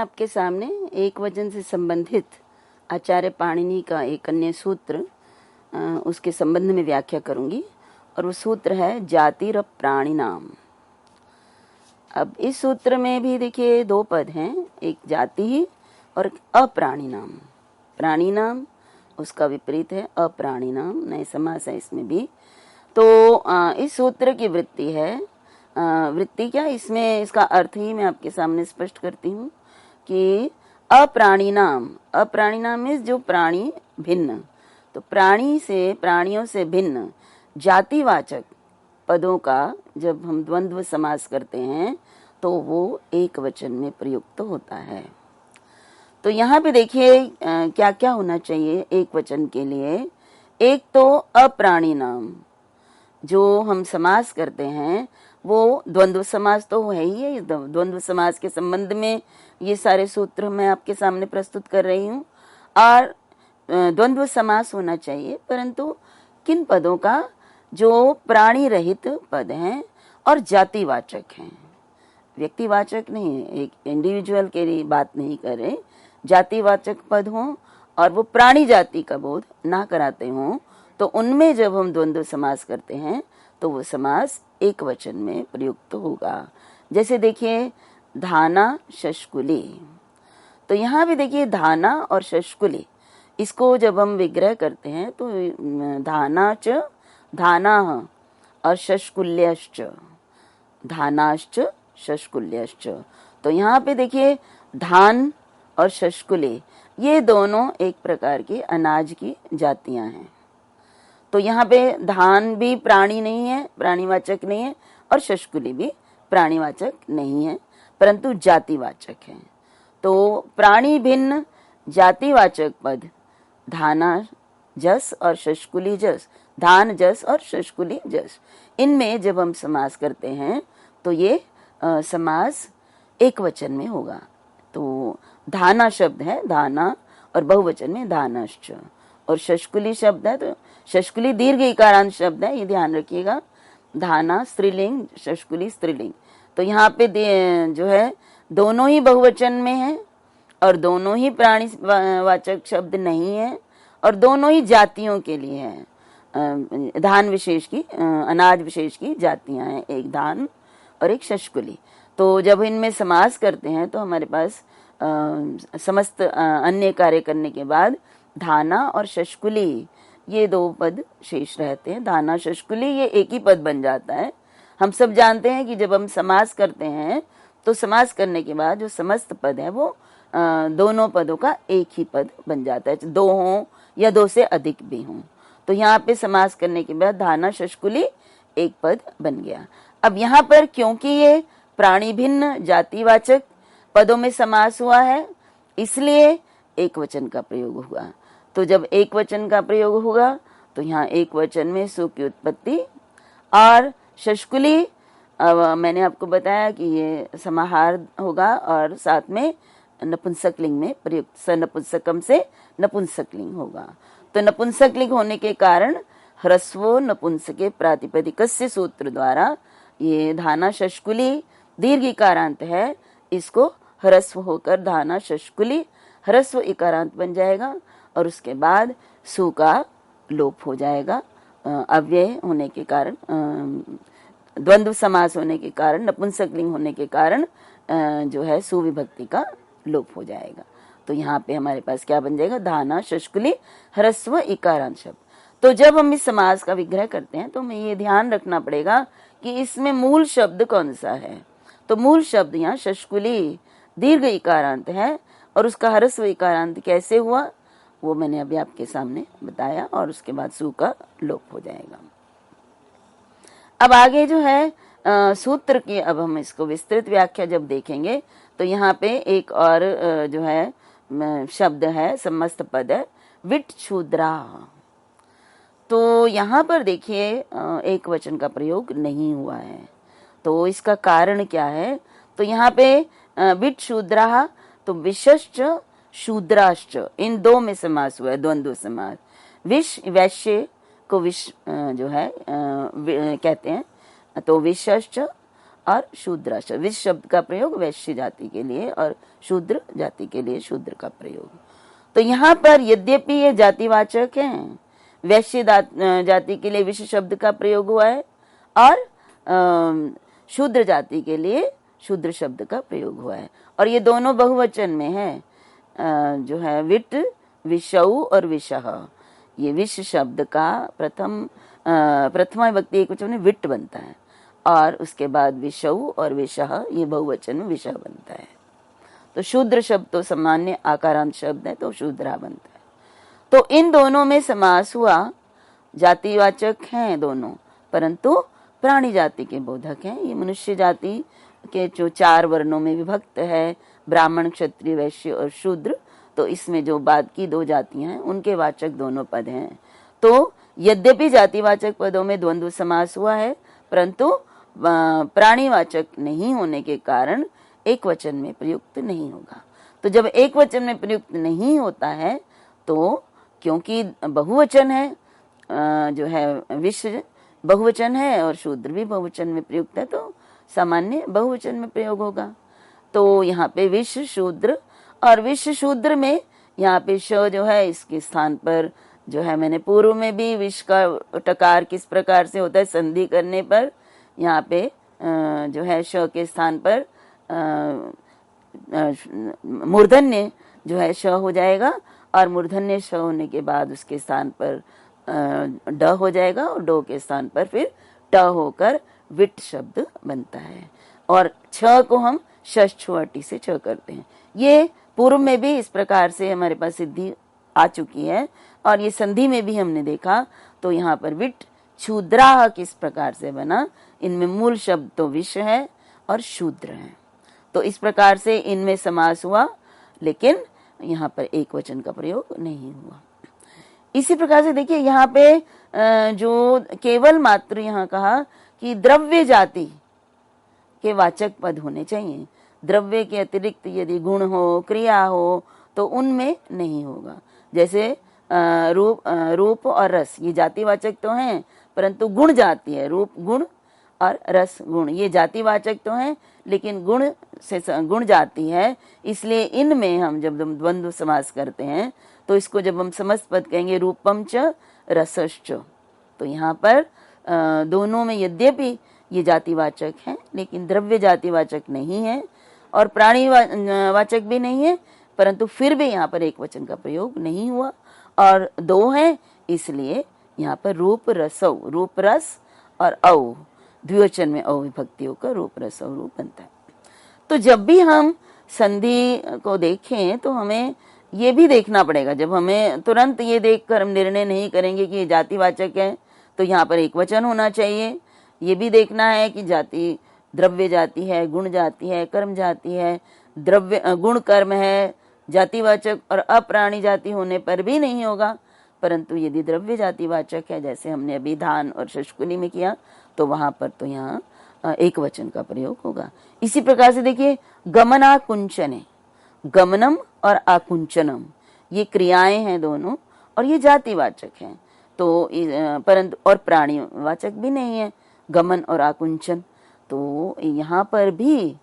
आपके सामने एक वचन से संबंधित आचार्य पाणिनि का एक अन्य सूत्र उसके संबंध में व्याख्या करूंगी और वो सूत्र है जातिर प्राणी नाम। अब इस सूत्र में भी देखिए दो पद हैं, एक जाति और अप्राणी नाम। प्राणी नाम उसका विपरीत है अप्राणी नाम, नए समास है इसमें भी। तो इस सूत्र की वृत्ति है, वृत्ति क्या, इसमें इसका अर्थ ही मैं आपके सामने स्पष्ट करती हूँ कि अप्राणी नाम मीन्स जो प्राणी भिन्न, तो प्राणी से, प्राणियों से भिन्न जातिवाचक पदों का जब हम द्वंद्व समास करते हैं तो वो एक वचन में प्रयुक्त होता है। तो यहाँ पे देखिए क्या क्या होना चाहिए एक वचन के लिए। एक तो अप्राणी नाम जो हम समास करते हैं वो द्वंद्व समास तो है ही है। द्वंद्व समास के संबंध में ये सारे सूत्र मैं आपके सामने प्रस्तुत कर रही हूँ। और द्वंद्व समास होना चाहिए, परंतु किन पदों का, जो प्राणी रहित पद हैं और जातिवाचक हैं, व्यक्तिवाचक नहीं है, एक इंडिविजुअल के लिए बात नहीं कर रहे, जातिवाचक पद हों और वो प्राणी जाति का बोध ना कराते हों, तो उनमें जब हम द्वंद्व समास करते हैं तो वो समास एक वचन में प्रयुक्त होगा। जैसे देखिए धाना शशकुली, तो यहाँ भी देखिए धाना और शशकुली, इसको जब हम विग्रह करते हैं तो धाना च धाना और शशकुल्यश्च धानाश्च शशकुल्यश्च। तो यहाँ पे देखिए धान और शशकुली ये दोनों एक प्रकार की अनाज की जातियां हैं। तो यहाँ पे धान भी प्राणी नहीं है, प्राणीवाचक नहीं है, और शशकुली भी प्राणीवाचक नहीं है, परंतु जातिवाचक है। तो प्राणी भिन्न जातिवाचक पद धाना जस और शशकुली जस, धान जस और शशकुली जस, इनमें जब हम समास करते हैं तो ये समास एक वचन में होगा। तो धाना शब्द है धाना और बहुवचन में धानश्च, और शशकुली शब्द है तो शशकुली दीर्घ इकारांत शब्द है, ये ध्यान रखिएगा। धाना स्त्रीलिंग, शशकुली स्त्रीलिंग। तो यहाँ पे जो है दोनों ही बहुवचन में है और दोनों ही प्राणी वाचक शब्द नहीं है और दोनों ही जातियों के लिए है। धान विशेष की, अनाज विशेष की जातियां हैं, एक धान और एक शशकुली। तो जब इनमें समास करते हैं तो हमारे पास समस्त अन्य कार्य करने के बाद धाना और शशकुली ये दो पद शेष रहते हैं। धाना शशकुली ये एक ही पद बन जाता है। हम सब जानते हैं कि जब हम समास करते हैं तो समास करने के बाद जो समस्त पद है वो दोनों पदों का एक ही पद बन जाता है, दो हों या दो से अधिक भी हों। तो यहाँ पे समास करने के बाद धाना शशकुली एक पद बन गया। अब यहाँ पर क्योंकि ये प्राणी भिन्न जातिवाचक पदों में समास हुआ है इसलिए एक वचन का प्रयोग हुआ। तो जब एक वचन का प्रयोग होगा तो यहाँ एक वचन में सु की उत्पत्ति, और शशकुली मैंने आपको बताया कि ये समाहार होगा और साथ में नपुंसकलिंग में प्रयुक्त, स नपुंसकम से नपुंसकलिंग होगा। तो नपुंसकलिंग होने के कारण ह्रस्वो नपुंसके प्रातिपदिकस्य सूत्र द्वारा ये धाना शशकुली दीर्घ इकारांत है, इसको ह्रस्व होकर धाना शशकुली ह्रस्व इकारांत बन जाएगा और उसके बाद सु का लोप हो जाएगा। अव्यय होने के कारण, द्वंद्व समास होने के कारण, नपुंसकलिंग होने के कारण जो है सुविभक्ति का लोप हो जाएगा। तो यहाँ पे हमारे पास क्या बन जाएगा, धाना शशकुली ह्रस्व इकारांत शब्द। तो जब हम इस समास का विग्रह करते हैं तो हमें ये ध्यान रखना पड़ेगा कि इसमें मूल शब्द कौन सा है। तो मूल शब्द यहाँ शशकुली दीर्घ इकारांत है और उसका ह्रस्व इकारांत कैसे हुआ वो मैंने अभी आपके सामने बताया, और उसके बाद सु का लोप हो जाएगा। अब आगे जो है सूत्र की, अब हम इसको विस्तृत व्याख्या जब देखेंगे तो यहाँ पे एक और जो है शब्द है, समस्त पद है विट क्षुद्रा। तो यहाँ पर देखिए एक वचन का प्रयोग नहीं हुआ है। तो इसका कारण क्या है, तो यहाँ पे विट शूद्रा, तो विशश्च शूद्राश्च, इन दो में समास हुआ है, द्वंद्व समास। विश वैश्य को विश जो है कहते हैं, तो विशश्च और शूद्राश। विश्व शब्द का प्रयोग वैश्य जाति के लिए और शूद्र जाति के लिए शूद्र का प्रयोग। तो यहाँ पर यद्यपि ये जातिवाचक हैं, वैश्य जाति के लिए विश्व शब्द का प्रयोग हुआ है और शूद्र जाति के लिए शूद्र शब्द का प्रयोग हुआ है, और ये दोनों बहुवचन में है, जो है विट, विषौ और विषः। ये विश्व शब्द का प्रथमा विभक्ति एकवचन में विट बनता है, और उसके बाद विषौ और विषः ये बहुवचन में विषः बनता है। तो शूद्र शब्द तो सामान्य आकारांत शब्द है, तो शूद्रा बनता है। तो इन दोनों में समास हुआ, जातिवाचक हैं दोनों, परंतु प्राणी जाति के बोधक हैं। ये मनुष्य जाति के जो 4 वर्णों में विभक्त है, ब्राह्मण, क्षत्रिय, वैश्य और शूद्र, तो इसमें जो बाद की 2 जातियां हैं उनके वाचक दोनों पद हैं। तो यद्यपि जातिवाचक पदों में द्वंद्व समास हुआ है, परंतु प्राणीवाचक नहीं होने के कारण एक वचन में प्रयुक्त नहीं होगा। तो जब एक वचन में प्रयुक्त नहीं होता है, तो क्योंकि बहुवचन है, जो है विश्व बहुवचन है और शूद्र भी बहुवचन में प्रयुक्त है, तो सामान्य बहुवचन में प्रयोग होगा। तो यहाँ पे विश्व शूद्र, और विश्व शूद्र में यहाँ पे श जो है इसके स्थान पर, जो है मैंने पूर्व में भी विश्व का टकार किस प्रकार से होता है, संधि करने पर यहाँ पे जो है श के स्थान पर मूर्धन्य जो है श हो जाएगा, और मूर्धन्य श होने के बाद उसके स्थान पर ड हो जाएगा, और डो के स्थान पर फिर ट होकर विट शब्द बनता है। और छ को हम षष्ठ्वटी से छ करते हैं। ये पूर्व में भी इस प्रकार से हमारे पास सिद्धि आ चुकी है, और ये संधि में भी हमने देखा। तो यहाँ पर विट क्षुद्राह किस प्रकार से बना, इनमें मूल शब्द तो विश्व है और शूद्र है। तो इस प्रकार से इनमें समास हुआ, लेकिन यहाँ पर एक वचन का प्रयोग नहीं हुआ। इसी प्रकार से देखिए यहाँ पे जो केवल मात्र यहाँ कहा कि द्रव्य जाति के वाचक पद होने चाहिए। द्रव्य के अतिरिक्त यदि गुण हो, क्रिया हो, तो उनमें नहीं होगा। जैसे रूप और रस, ये जातिवाचक तो हैं, परंतु गुण जाति है। रूप गुण और रस गुण, ये जातिवाचक तो हैं, लेकिन गुण से गुण जाति है। इसलिए इनमें हम जब द्वंद्व समास करते हैं, तो इसको जब हम समस्त पद कहेंगे रूपम च रसश्च, तो यहाँ पर दोनों में यद्यपि ये जातिवाचक हैं, लेकिन द्रव्य जातिवाचक नहीं है और प्राणी वाचक भी नहीं है, परंतु फिर भी यहाँ पर एक वचन का प्रयोग नहीं हुआ। और 2 हैं, इसलिए यहाँ पर रूप रसौ, रूप रस और औ, द्विवचन में औ विभक्ति होकर रूप रस और रूप बनता है। तो जब भी हम संधि को देखें तो हमें ये भी देखना पड़ेगा। जब हमें तुरंत ये देखकर हम निर्णय नहीं करेंगे कि ये जातिवाचक है, तो यहाँ पर एक वचन होना चाहिए। ये भी देखना है कि जाति द्रव्य जाति है, गुण जाति है, कर्म जाति है। द्रव्य गुण कर्म है, जातिवाचक और अप्राणी जाति होने पर भी नहीं होगा, परंतु यदि द्रव्य जातिवाचक है, जैसे हमने अभी धान और शशकुनी में किया, तो वहां पर तो यहाँ एक वचन का प्रयोग होगा। इसी प्रकार से देखिए गमनाकुंचने, गमनम और आकुंचनम ये क्रियाएं हैं दोनों, और ये जातिवाचक हैं। तो परंतु और प्राणीवाचक भी नहीं है गमन और आकुंचन। तो यहाँ पर भी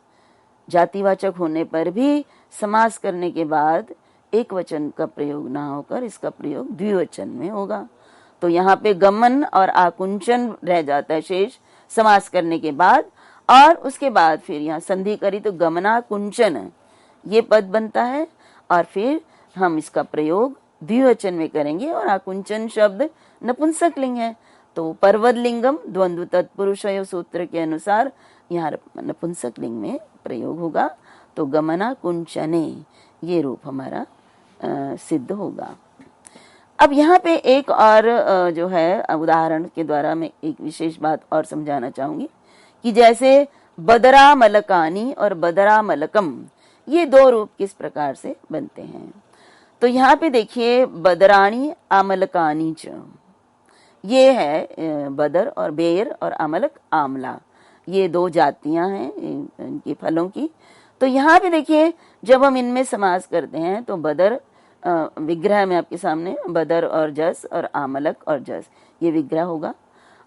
जातिवाचक होने पर भी समास करने के बाद एक वचन का प्रयोग ना होकर इसका प्रयोग द्विवचन में होगा। तो यहाँ पे गमन और आकुंचन रह जाता है शेष समास करने के बाद, और उसके बाद फिर यहाँ संधि करी तो गमनाकुंचन ये पद बनता है, और फिर हम इसका प्रयोग द्विवचन में करेंगे। और आकुंचन शब्द नपुंसक लिंग है, तो पर्वत लिंगम द्वंद्व तत्पुरुषयो सूत्र के अनुसार यहाँ नपुंसक लिंग में प्रयोग होगा। तो गमनाकुंचने ये रूप हमारा सिद्ध होगा। अब यहाँ पे एक और जो है उदाहरण के द्वारा मैं एक विशेष बात और समझाना चाहूंगी कि जैसे बदरा मलकानी और बदरा मलकम ये 2 रूप किस प्रकार से बनते हैं। तो यहाँ पे देखिए बदराणी आमलकानी च, ये है बदर और बेर और अमलक आमला, ये 2 जातियां हैं इनकी फलों की। तो यहाँ पे देखिए जब हम इनमें समास करते हैं तो बदर विग्रह में आपके सामने बदर और जस और आमलक और जस ये विग्रह होगा,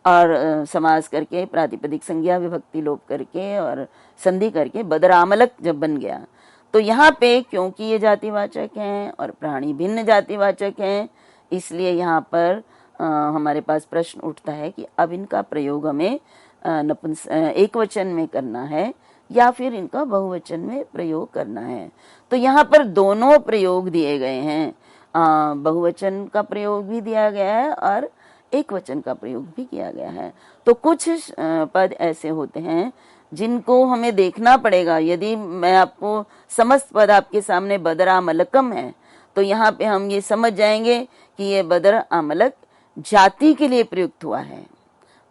और समास करके प्रातिपदिक संज्ञा विभक्ति लोप करके और संधि करके बदरामलक जब बन गया, तो यहाँ पे क्योंकि ये जातिवाचक हैं और प्राणी भिन्न जातिवाचक हैं, इसलिए यहाँ पर हमारे पास प्रश्न उठता है कि अब इनका प्रयोग हमें एक वचन में करना है या फिर इनका बहुवचन में प्रयोग करना है। तो यहाँ पर दोनों प्रयोग दिए गए हैं, बहुवचन का प्रयोग भी दिया गया है और एक वचन का प्रयोग भी किया गया है। तो कुछ पद ऐसे होते हैं जिनको हमें देखना पड़ेगा। यदि मैं आपको समस्त पद आपके सामने बदर आमलकम है, तो यहाँ पे हम ये समझ जाएंगे कि ये बदर आमलक जाति के लिए प्रयुक्त हुआ है।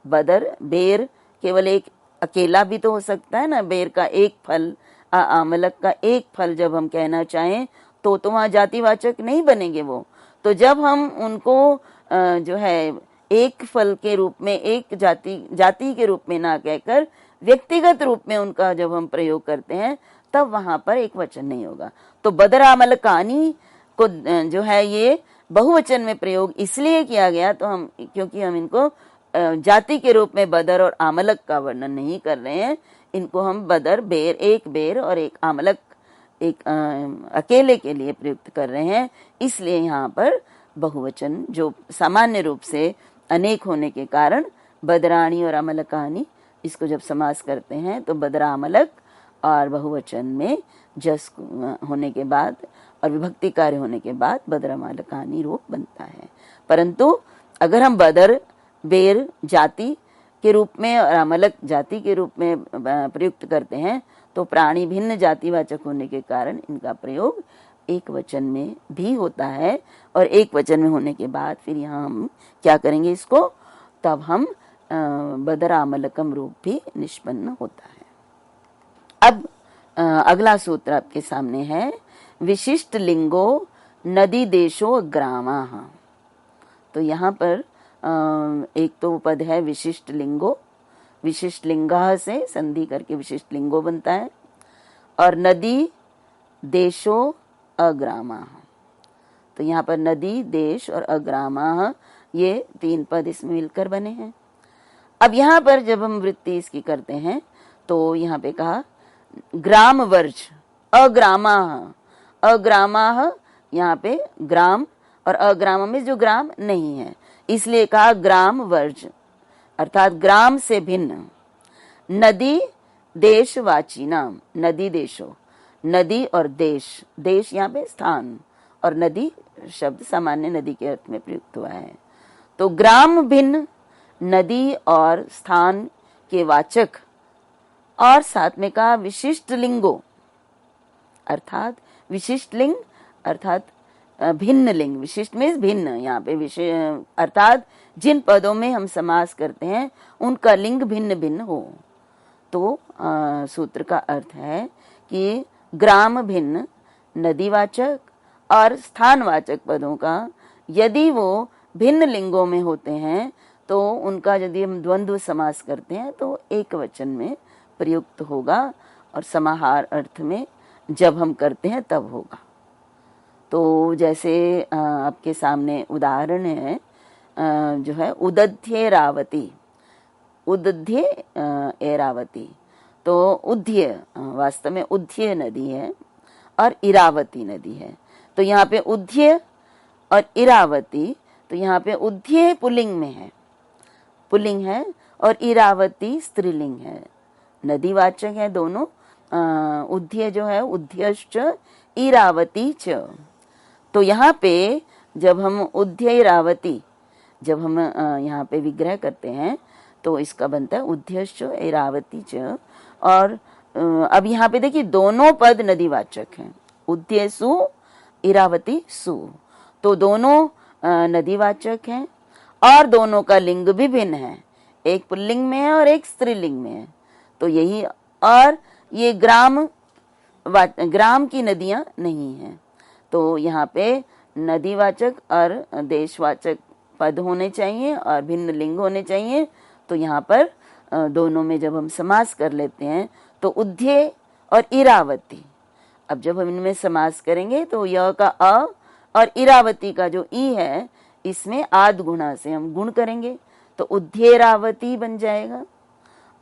बदर बेर केवल एक अकेला भी तो हो सकता है ना, बेर का एक फल, आमलक का एक फल जब हम कहना चाहें तो वहाँ जातिवाचक नहीं बनेंगे वो। तो जब हम उनको जो है एक फल के रूप में, एक जाति के रूप में ना कहकर व्यक्तिगत रूप में उनका जब हम प्रयोग करते हैं, तब वहां पर एक वचन नहीं होगा। तो बदर आमलकानी को जो है ये बहुवचन में प्रयोग इसलिए किया गया, तो हम क्योंकि हम इनको जाति के रूप में बदर और आमलक का वर्णन नहीं कर रहे हैं, इनको हम बदर बेर, एक बेर और एक आमलक एक अकेले के लिए प्रयुक्त कर रहे हैं। इसलिए यहाँ पर बहुवचन जो सामान्य रूप से अनेक होने के कारण बदराणी और अमलकानी, इसको जब समास करते हैं तो बदरामलक और बहुवचन में जस होने के बाद और विभक्ति कार्य होने के बाद बदरामलकानी रूप बनता है। परंतु अगर हम बदर बेर जाति के रूप में और अमलक जाति के रूप में प्रयुक्त करते हैं, तो प्राणी भिन्न जातिवाचक होने के कारण इनका प्रयोग एक वचन में भी होता है। और एक वचन में होने के बाद फिर यहाँ हम क्या करेंगे, इसको तब हम बदरामलकम रूप भी निष्पन्न होता है। अब अगला सूत्र आपके सामने है, विशिष्ट लिंगो नदी देशो ग्रामा। तो यहाँ पर एक तो पद है विशिष्ट लिंगो, विशिष्ट लिंगा से संधि करके विशिष्ट लिंगो बनता है, और नदी देशो अग्रामा। तो यहाँ पर नदी देश और अग्रामा, ये तीन पद इसमें मिलकर बने हैं। अब यहाँ पर जब हम वृत्ति इसकी करते हैं तो यहाँ पे कहा ग्राम वर्ज अग्रामा, अग्रामा यहाँ पे ग्राम और अग्राम में जो ग्राम नहीं है, इसलिए कहा ग्राम वर्ज, अर्थात ग्राम से भिन्न। नदी देशवाची नाम, नदी देशो, नदी और देश, देश यहाँ पे स्थान और नदी शब्द सामान्य नदी के अर्थ में प्रयुक्त हुआ है। तो ग्राम भिन्न, नदी और स्थान के वाचक, और साथ में कहा विशिष्ट लिंगो, अर्थात विशिष्ट लिंग अर्थात भिन्न लिंग, विशिष्ट में भिन्न, यहाँ पे अर्थात जिन पदों में हम समास करते हैं उनका लिंग भिन्न भिन्न हो। तो सूत्र का अर्थ है कि ग्राम भिन्न नदीवाचक और स्थानवाचक पदों का यदि वो भिन्न लिंगों में होते हैं तो उनका यदि हम द्वंद्व समास करते हैं तो एक वचन में प्रयुक्त होगा, और समाहार अर्थ में जब हम करते हैं तब होगा। तो जैसे आपके सामने उदाहरण है जो है उदध्य रावती, उदध्य एरावती। तो उद्ध्य वास्तव में उद्ध्य नदी है और इरावती नदी है। तो यहाँ पे उद्ध्य और इरावती, तो यहाँ पे उद्ध्य पुल्लिंग में है, पुल्लिंग है, और इरावती स्त्रीलिंग है, नदीवाचक है दोनों। उद्ध्य जो है उद्ध्यश्च इरावती च। तो यहाँ पे जब हम उद्ध्य इरावती जब हम यहाँ पे विग्रह करते हैं तो इसका बनता है उद्ध्यश्च इरावती च। और अब यहाँ पे देखिए दोनों पद नदीवाचक हैं, उद्ध्य सु इरावती सु, तो दोनों नदीवाचक हैं और दोनों का लिंग भी भिन्न है, एक पुल्लिंग में है और एक स्त्रीलिंग में है। तो यही, और ये ग्राम की नदियां नहीं हैं। तो यहाँ पे नदीवाचक और देशवाचक पद होने चाहिए और भिन्न लिंग होने चाहिए। तो यहाँ पर दोनों में जब हम समास कर लेते हैं तो उद्ध्य और इरावती, अब जब हम इनमें समास करेंगे तो य का अ और इरावती का जो ई है इसमें आद गुणा से हम गुण करेंगे, तो उद्ध्येरावती बन जाएगा।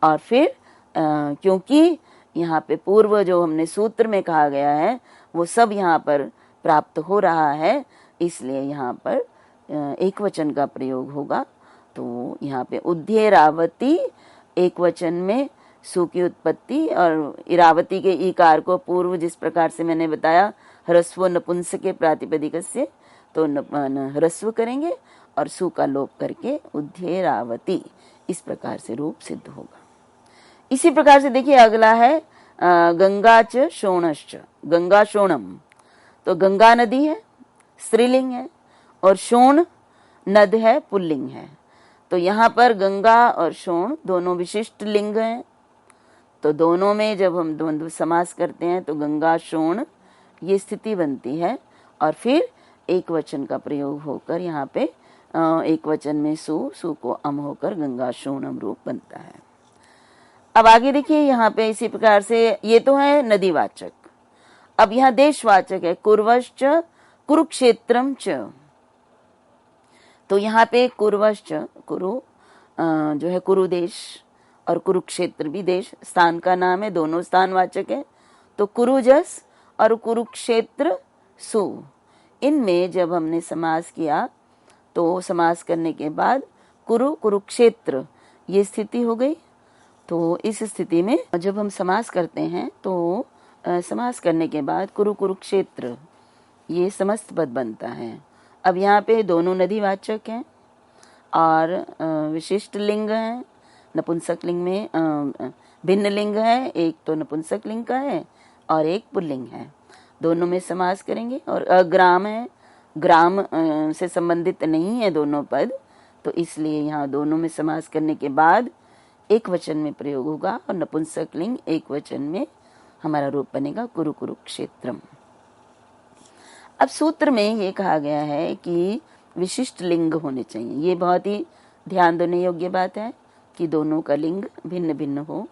और फिर क्योंकि यहाँ पे पूर्व जो हमने सूत्र में कहा गया है वो सब यहाँ पर प्राप्त हो रहा है, इसलिए यहाँ पर एक वचन का प्रयोग होगा। तो यहाँ पे उद्ध्येरावती एक वचन में सु की उत्पत्ति, और इरावती के ईकार को पूर्व जिस प्रकार से मैंने बताया ह्रस्व नपुंसके प्रातिपदिकस्य, तो ह्रस्व करेंगे और सु का लोप करके उद्ध्येरावती, इस प्रकार से रूप सिद्ध होगा। इसी प्रकार से देखिए अगला है गंगा च शोणश्च, गंगा शोणम, तो गंगा नदी है स्त्रीलिंग है और शोण नद है पुल्लिंग है। तो यहाँ पर गंगा और शोण दोनों विशिष्ट लिंग हैं, तो दोनों में जब हम द्वंद्व समास करते हैं तो गंगा शोण ये स्थिति बनती है, और फिर एक वचन का प्रयोग होकर यहाँ पे एक वचन में सु को अम होकर गंगा शोणम रूप बनता है। अब आगे देखिए यहाँ पे इसी प्रकार से ये तो है नदीवाचक। अब यहाँ देशवाचक है कुर्वश्च कुरुक्षेत्रम च, तो यहाँ पे कुर्वश्च कुरु जो है कुरु देश और कुरुक्षेत्र भी देश स्थान का नाम है, दोनों स्थानवाचक है। तो कुरुजस और कुरुक्षेत्र सु, इनमें जब हमने समास किया तो समास करने के बाद कुरु कुरुक्षेत्र ये स्थिति हो गई। तो इस स्थिति में जब हम समास करते हैं तो समास करने के बाद कुरु कुरुक्षेत्र ये समस्त पद बनता है। अब यहाँ पे दोनों नदीवाचक हैं और विशिष्ट लिंग हैं। नपुंसक लिंग में भिन्न लिंग है, एक तो नपुंसक लिंग का है और एक पुल्लिंग है, दोनों में समास करेंगे। और अग्राम है, ग्राम से संबंधित नहीं है दोनों पद, तो इसलिए यहाँ दोनों में समास करने के बाद एक वचन में प्रयोग होगा और नपुंसक लिंग एक वचन में हमारा रूप बनेगा कुरु कुरुक्षेत्रम। अब सूत्र में ये कहा गया है कि विशिष्ट लिंग होने चाहिए, ये बहुत ही ध्यान देने योग्य बात है कि दोनों का लिंग भिन्न भिन्न हो।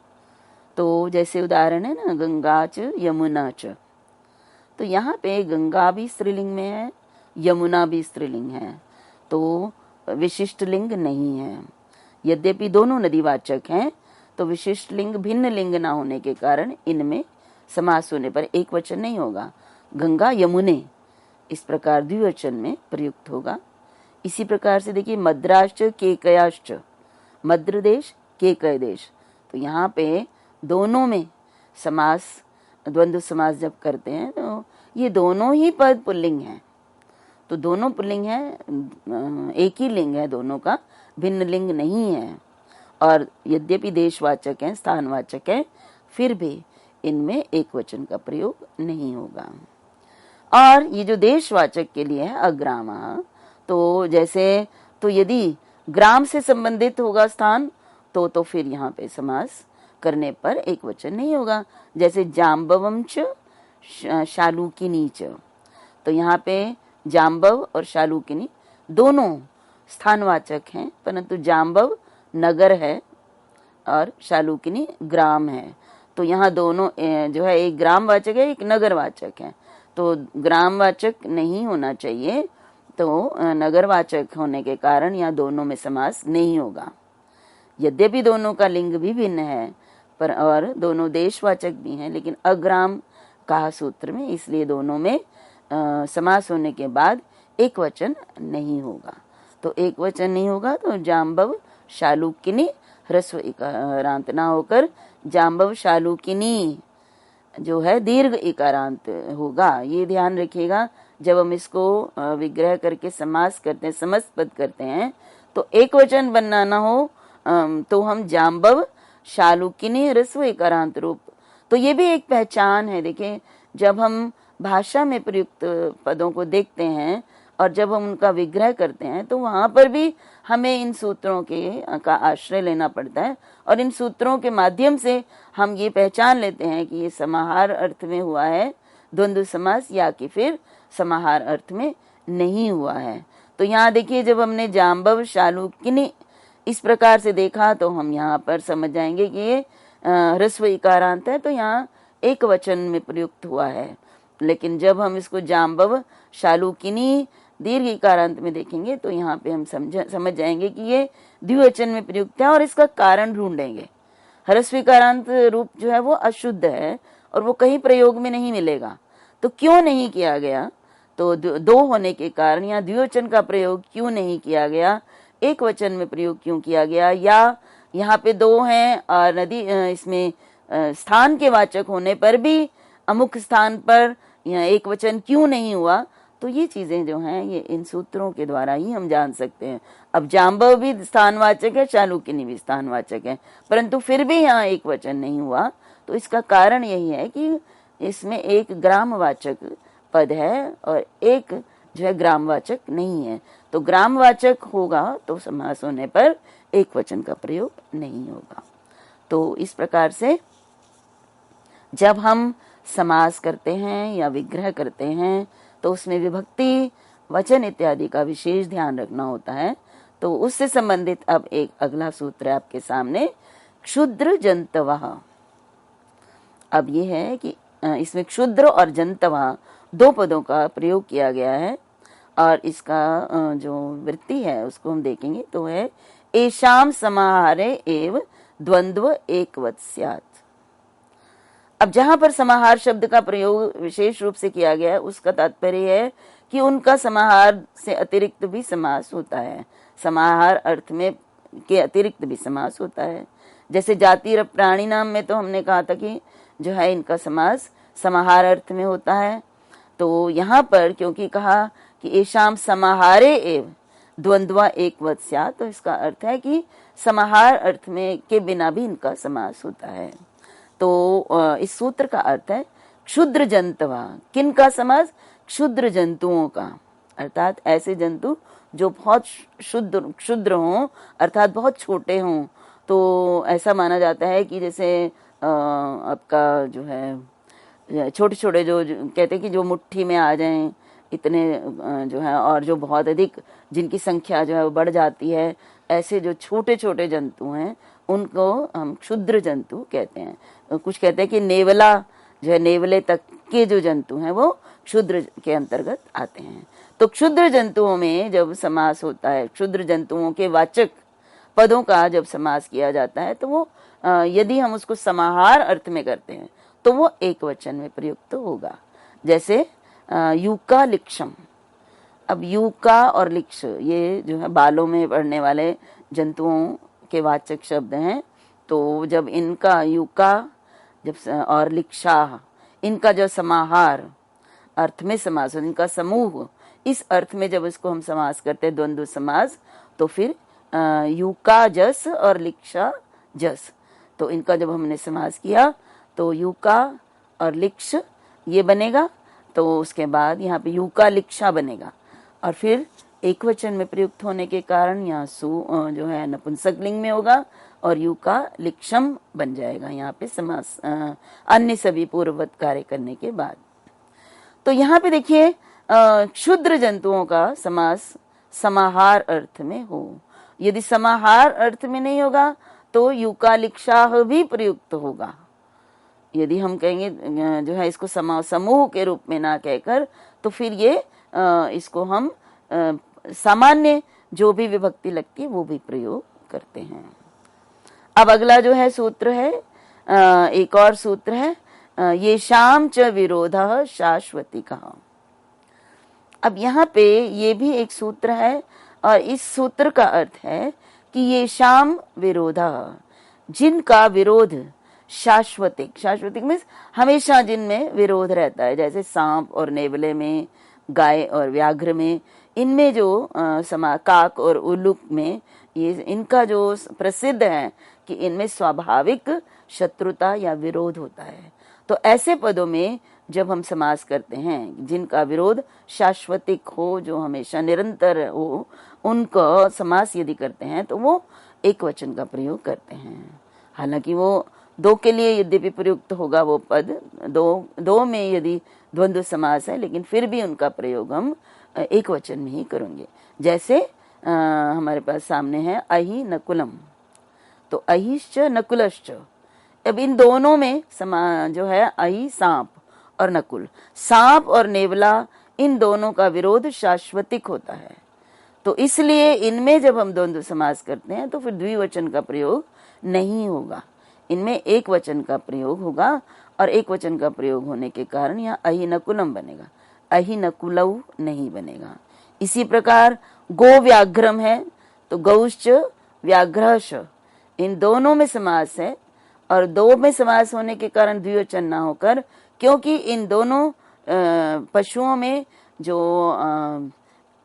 तो जैसे उदाहरण है ना गंगा च यमुना च, तो यहाँ पे गंगा भी स्त्रीलिंग में है, यमुना भी स्त्रीलिंग है, तो विशिष्ट लिंग नहीं है। यद्यपि दोनों नदीवाचक हैं तो विशिष्ट लिंग भिन्न लिंग ना होने के कारण इनमें समास होने पर एक वचन नहीं होगा, गंगा यमुने इस प्रकार द्विवचन में प्रयुक्त होगा। इसी प्रकार से देखिए मद्राश्च केकयाश्च, मद्र देश केकय देश, तो यहाँ पे दोनों में समास द्वंद्व समास जब करते हैं तो ये दोनों ही पद पुल्लिंग हैं, तो दोनों पुल्लिंग है, एक ही लिंग है दोनों का, भिन्न लिंग नहीं है। और यद्यपि देशवाचक है स्थानवाचक है फिर भी इनमें एक वचन का प्रयोग नहीं होगा। और ये जो देशवाचक के लिए है अग्राम, तो जैसे तो यदि ग्राम से संबंधित होगा स्थान तो फिर यहाँ पे समास करने पर एक वचन नहीं होगा। जैसे जाम्बवम च शालूकिनी च, तो यहाँ पे जाम्बव और शालूकिनी दोनों स्थानवाचक हैं, परंतु जाम्बव नगर है और शालूकिनी ग्राम है। तो यहाँ दोनों जो है एक ग्रामवाचक है एक नगरवाचक है, तो ग्रामवाचक नहीं होना चाहिए, तो नगरवाचक होने के कारण यहाँ दोनों में समास नहीं होगा। यद्यपि दोनों का लिंग भी भिन्न है पर और दोनों देशवाचक भी हैं, लेकिन अग्राम कहा सूत्र में, इसलिए दोनों में समास होने के बाद एक वचन नहीं होगा। तो एक वचन नहीं होगा तो जाम्बव शालूकिनी ह्रस्व इकारांत ना होकर जाम्बव शालूकिनी जो है दीर्घ इकारांत होगा। ये ध्यान रखिएगा जब हम इसको विग्रह करके समास करते हैं, समस्त पद करते हैं, तो एक वचन बनना ना हो तो हम जाम्बव शालूकिनी ह्रस्व इकारांत रूप, तो ये भी एक पहचान है। देखिए जब हम भाषा में प्रयुक्त पदों को देखते हैं और जब हम उनका विग्रह करते हैं तो वहां पर भी हमें इन सूत्रों का आश्रय लेना पड़ता है, और इन सूत्रों के माध्यम से हम ये पहचान लेते हैं कि ये समाहार अर्थ में हुआ है द्वंद्व समास या कि फिर समाहार अर्थ में नहीं हुआ है। तो यहाँ देखिए जब हमने जाम्बव शालूकिनी इस प्रकार से देखा तो हम यहाँ पर समझ जाएंगे कि ये ह्रस्व इकारांत है, तो यहाँ एक वचन में प्रयुक्त हुआ है। लेकिन जब हम इसको जाम्बव शालूकिनी दीर्घ इकारांत में देखेंगे तो यहाँ पे हम समझ जाएंगे कि ये द्विवचन में प्रयुक्त है और इसका कारण ढूंढेंगे। ह्रस्व इकारांत रूप जो है वो अशुद्ध है और वो कहीं प्रयोग में नहीं मिलेगा। तो क्यों नहीं किया गया, तो दो होने के कारण या द्विवचन का प्रयोग क्यों नहीं किया गया, एक वचन में प्रयोग क्यों किया गया, या यहाँ पे दो हैं और नदी इसमें स्थान के वाचक होने पर भी अमुक स्थान पर एक वचन क्यों नहीं हुआ। तो ये चीजें जो हैं ये इन सूत्रों के द्वारा ही हम जान सकते हैं। अब जाम्बव भी स्थानवाचक है, चालुक्यनी भी स्थानवाचक है, परंतु फिर भी यहाँ एक वचन नहीं हुआ। तो इसका कारण यही है कि इसमें एक ग्रामवाचक पद है और एक जो है ग्रामवाचक नहीं है। तो ग्रामवाचक होगा तो समास होने पर एक वचन का प्रयोग नहीं होगा। तो इस प्रकार से जब हम समास करते हैं या विग्रह करते हैं तो उसमें विभक्ति, वचन इत्यादि का विशेष ध्यान रखना होता है। तो उससे संबंधित अब एक अगला सूत्र है आपके सामने, क्षुद्र जंतवः। अब ये है कि इसमें क्षुद्र और जंतवः दो पदों का प्रयोग किया गया है और इसका जो वृत्ति है उसको हम देखेंगे तो है एषाम समाहारे एव द्वंद्व एकवत् स्यात्। अब जहां पर समाहार शब्द का प्रयोग विशेष रूप से किया गया है उसका तात्पर्य है कि उनका समाहार से अतिरिक्त भी समास होता है, समाहार अर्थ में के अतिरिक्त भी समास होता है। जैसे जाति और प्राणी नाम में तो हमने कहा था कि जो है इनका समास समाहार अर्थ में होता है। तो यहाँ पर क्योंकि कहा कि एषाम समाहारे एव द्वंद्वा एकवत् स्यात्, तो इसका अर्थ है कि समाहार अर्थ में के बिना भी इनका समास होता है। तो इस सूत्र का अर्थ है क्षुद्र जंतवा, किन का समास, क्षुद्र जंतुओं का, अर्थात ऐसे जंतु जो बहुत क्षुद्र हों अर्थात बहुत छोटे हों। तो ऐसा माना जाता है कि जैसे आपका जो है छोटे छोटे जो कहते हैं कि जो मुट्ठी में आ जाएं इतने जो है, और जो बहुत अधिक जिनकी संख्या जो है वो बढ़ जाती है, ऐसे जो छोटे छोटे जंतु हैं उनको हम क्षुद्र जंतु कहते हैं। कुछ कहते हैं कि नेवला जो है, नेवले तक के जो जंतु हैं वो क्षुद्र के अंतर्गत आते हैं। तो क्षुद्र जंतुओं में जब समास होता है, क्षुद्र जंतुओं के वाचक पदों का जब समास किया जाता है तो वो यदि हम उसको समाहार अर्थ में करते हैं तो वो एक वचन में प्रयुक्त होगा। जैसे यूका लिक्षम। अब यूका और लिक्ष ये जो है बालों में बढ़ने वाले जंतुओं के वाचक शब्द हैं। तो जब इनका यूका जब और लिक्षा इनका जो समाहार अर्थ में समास, इनका समूह इस अर्थ में जब इसको हम समास करते हैं द्वंद्व समास, तो फिर यूका जस और लिक्षा जस, तो इनका जब हमने समास किया तो यूका और लिक्ष ये बनेगा। तो उसके बाद यहाँ पे यूका लिक्षा बनेगा और फिर एक वचन में प्रयुक्त होने के कारण यहाँ सु जो है नपुंसकलिंग में होगा और यूका लिक्षम बन जाएगा यहाँ पे समास अन्य सभी पूर्ववत कार्य करने के बाद। तो यहाँ पे देखिए क्षुद्र जंतुओं का समास समाहार अर्थ में हो, यदि समाहार अर्थ में नहीं होगा तो यूका लिक्षा भी प्रयुक्त होगा। यदि हम कहेंगे जो है इसको समूह के रूप में ना कहकर, तो फिर ये इसको हम सामान्य जो भी विभक्ति लगती है वो भी प्रयोग करते हैं। अब अगला जो है सूत्र है एक और सूत्र है ये शाम च विरोधः शाश्वती कहा। अब यहाँ पे ये भी एक सूत्र है और इस सूत्र का अर्थ है कि ये शाम विरोधः, जिनका विरोध शाश्वतिक, शाश्वतिक मीन्स हमेशा जिनमें विरोध रहता है, जैसे सांप और नेवले में, गाय और व्याघ्र में, इनमें जो काक और उल्लूक में ये इनका जो प्रसिद्ध है कि इनमें स्वाभाविक शत्रुता या विरोध होता है। तो ऐसे पदों में जब हम समास करते हैं जिनका विरोध शाश्वतिक हो, जो हमेशा निरंतर हो, उनको समास यदि करते हैं तो वो एक वचन का प्रयोग करते हैं। हालांकि वो दो के लिए यद्यपि प्रयुक्त होगा वो पद, दो में यदि द्वंद्व समास है, लेकिन फिर भी उनका प्रयोग हम एक वचन में ही करेंगे। जैसे हमारे पास सामने है अहि नकुलम, तो अहिश्च नकुलश्च। अब इन दोनों में जो है अहि सांप और नकुल, सांप और नेवला इन दोनों का विरोध शाश्वतिक होता है। तो इसलिए इनमें जब हम द्वंद्व समास करते हैं तो फिर द्विवचन का प्रयोग नहीं होगा, इनमें एक वचन का प्रयोग होगा, और एक वचन का प्रयोग होने के कारण यहाँ अहिनकुलम बनेगा, अहिनकुलौ नहीं बनेगा। इसी प्रकार गो व्याघ्रम है तो गौश्च व्याघ्रश, इन दोनों में समास है, और दो में समास होने के कारण द्विवचन ना होकर, क्योंकि इन दोनों पशुओं में जो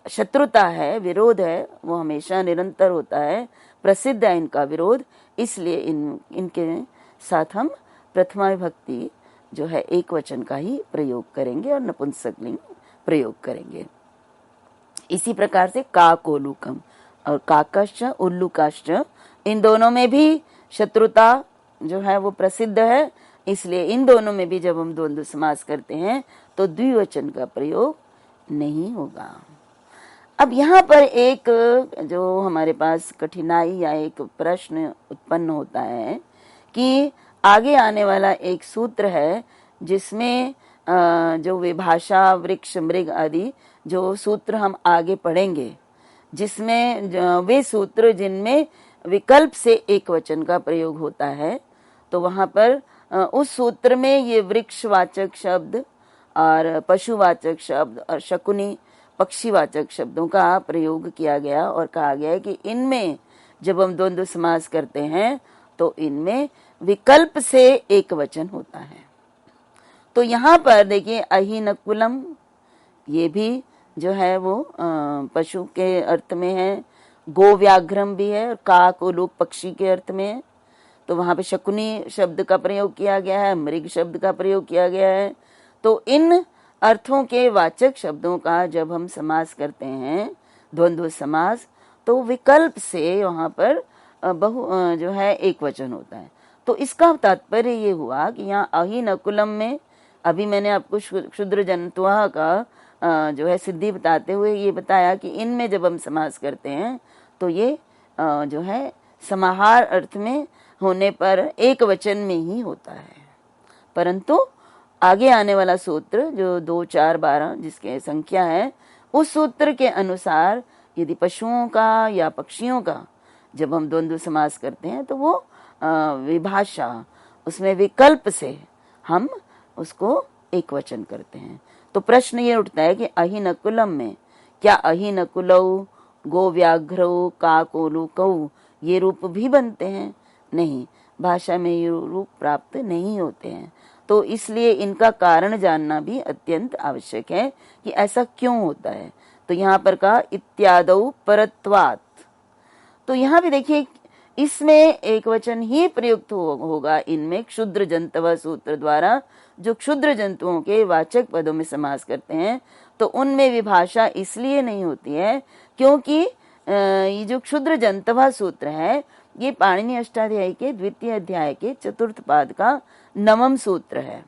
शत्रुता है, विरोध है, वो हमेशा निरंतर होता है, प्रसिद्ध है इनका विरोध, इसलिए इनके साथ हम प्रथमा विभक्ति जो है एक वचन का ही प्रयोग करेंगे और नपुंसकलिंग प्रयोग करेंगे। इसी प्रकार से काकोलुकम और काकश्च उल्लुकाश्च, इन दोनों में भी शत्रुता जो है वो प्रसिद्ध है, इसलिए इन दोनों में भी जब हम द्वंद्व समास करते हैं तो द्विवचन का प्रयोग नहीं होगा। अब यहाँ पर एक जो हमारे पास कठिनाई या एक प्रश्न उत्पन्न होता है कि आगे आने वाला एक सूत्र है जिसमें जो विभाषा, वृक्ष, मृग आदि जो सूत्र हम आगे पढ़ेंगे, जिसमें वे सूत्र जिनमें विकल्प से एक वचन का प्रयोग होता है, तो वहां पर उस सूत्र में ये वृक्षवाचक शब्द और पशुवाचक शब्द और शकुनी पक्षीवाचक शब्दों का प्रयोग किया गया और कहा गया है कि इनमें जब हम द्वंद्व समास करते हैं तो इनमें विकल्प से एक वचन होता है। तो यहाँ पर देखिए अहिनकुलम, ये भी जो है वो पशु के अर्थ में है, गो व्याघ्रम भी है, और काक उलूक पक्षी के अर्थ में है, तो वहां पे शकुनी शब्द का प्रयोग किया गया है, मृग शब्द का प्रयोग किया गया है। तो इन अर्थों के वाचक शब्दों का जब हम समास करते हैं द्वंद्व समास, तो विकल्प से वहां पर जो है एक वचन होता है। तो इसका तात्पर्य ये हुआ कि यहाँ अहिनकुलम में, अभी मैंने आपको क्षुद्र जंतुआ का जो है सिद्धि बताते हुए ये बताया कि इनमें जब हम समास करते हैं तो ये जो है समाहार अर्थ में होने पर एक वचन में ही होता है, परंतु आगे आने वाला सूत्र जो 2, 4, 12 जिसके संख्या है, उस सूत्र के अनुसार यदि पशुओं का या पक्षियों का जब हम द्वंद्व समास करते हैं तो वो विभाषा, उसमें विकल्प से हम उसको एक वचन करते हैं। तो प्रश्न ये उठता है कि अहिनकुलम में क्या अहिनकुलौ, गो व्याघ्रौ, काकोलुकौ ये रूप भी बनते हैं? नहीं, भाषा में ये रूप प्राप्त नहीं होते हैं। तो इसलिए इनका कारण जानना भी अत्यंत आवश्यक है कि ऐसा क्यों होता है। तो यहाँ पर कहा इत्यादौ परत्वात्, तो यहाँ भी देखिए इसमें एक वचन ही प्रयुक्त होगा इनमें क्षुद्र जंतव सूत्र द्वारा, जो क्षुद्र जंतुओं के वाचक पदों में समास करते हैं, तो उनमें विभाषा इसलिए नहीं होती है क्योंकि ये जो क्षुद्र जंतवा सूत्र है ये पाणिनि अष्टाध्यायी के द्वितीय अध्याय के चतुर्थ पाद का 9वां सूत्र है,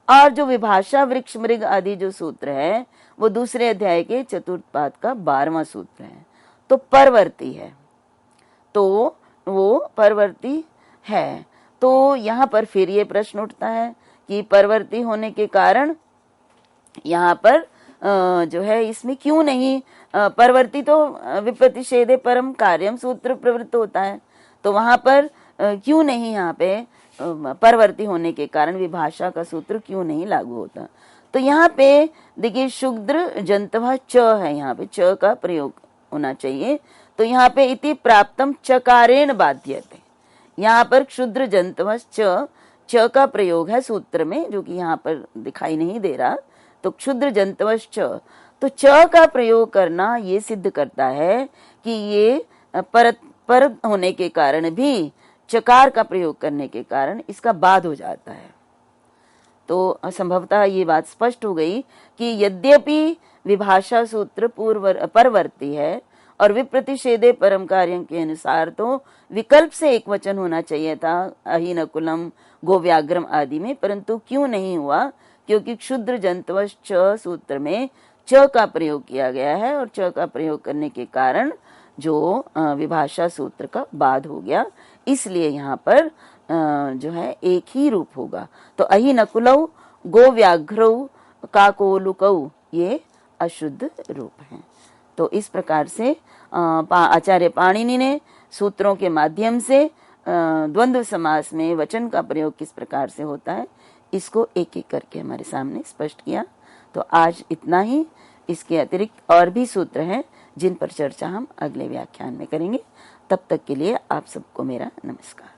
और जो विभाषा, वृक्ष, मृग आदि जो सूत्र है वो दूसरे अध्याय के चतुर्थ पाद का 12वां सूत्र है। तो परवर्ती है, तो वो परवर्ती है। तो यहाँ पर फिर ये प्रश्न उठता है कि परवर्ती होने के कारण यहाँ पर जो है इसमें क्यों नहीं परवर्ती, तो विप्रतिषेधे परम कार्यम सूत्र प्रवृत्त होता है, तो वहां पर क्यों नहीं यहाँ पे परवर्ती होने के कारण विभाषा का सूत्र क्यों नहीं लागू होता। तो यहाँ पे देखिए क्षुद्र जंतवा च है, यहाँ पे च का प्रयोग होना चाहिए। तो यहाँ पे इति प्राप्तम चकारेण बाध्यते, यहाँ पर क्षुद्र जंतवा च का प्रयोग है सूत्र में, जो कि यहाँ पर दिखाई नहीं दे रहा। तो क्षुद्र जंतवश्च, तो च का प्रयोग करना ये सिद्ध करता है कि ये पर होने के कारण भी, चकार का प्रयोग करने के कारण इसका बाद हो जाता है। तो संभवतः ये बात स्पष्ट हो गई कि यद्यपि विभाषा सूत्र परवर्ती है और विप्रतिषेधे परम कार्य के अनुसार तो विकल्प से एक वचन होना चाहिए था अहिनकुलम, गोव्याघ्रम आदि में, परंतु क्यों नहीं हुआ? क्योंकि क्षुद्र जंतवश च सूत्र में च का प्रयोग किया गया है, और च का प्रयोग करने के कारण जो विभाषा सूत्र का बाद हो गया, इसलिए यहाँ पर जो है एक ही रूप होगा। तो अहिनकुलौ, गोव्याघ्रौ, काकोलुकौ ये अशुद्ध रूप हैं। तो इस प्रकार से आचार्य पाणिनि ने सूत्रों के माध्यम से द्वंद्व समास में वचन का प्रयोग किस प्रकार से होता है इसको एक एक करके हमारे सामने स्पष्ट किया। तो आज इतना ही। इसके अतिरिक्त और भी सूत्र हैं जिन पर चर्चा हम अगले व्याख्यान में करेंगे। तब तक के लिए आप सबको मेरा नमस्कार।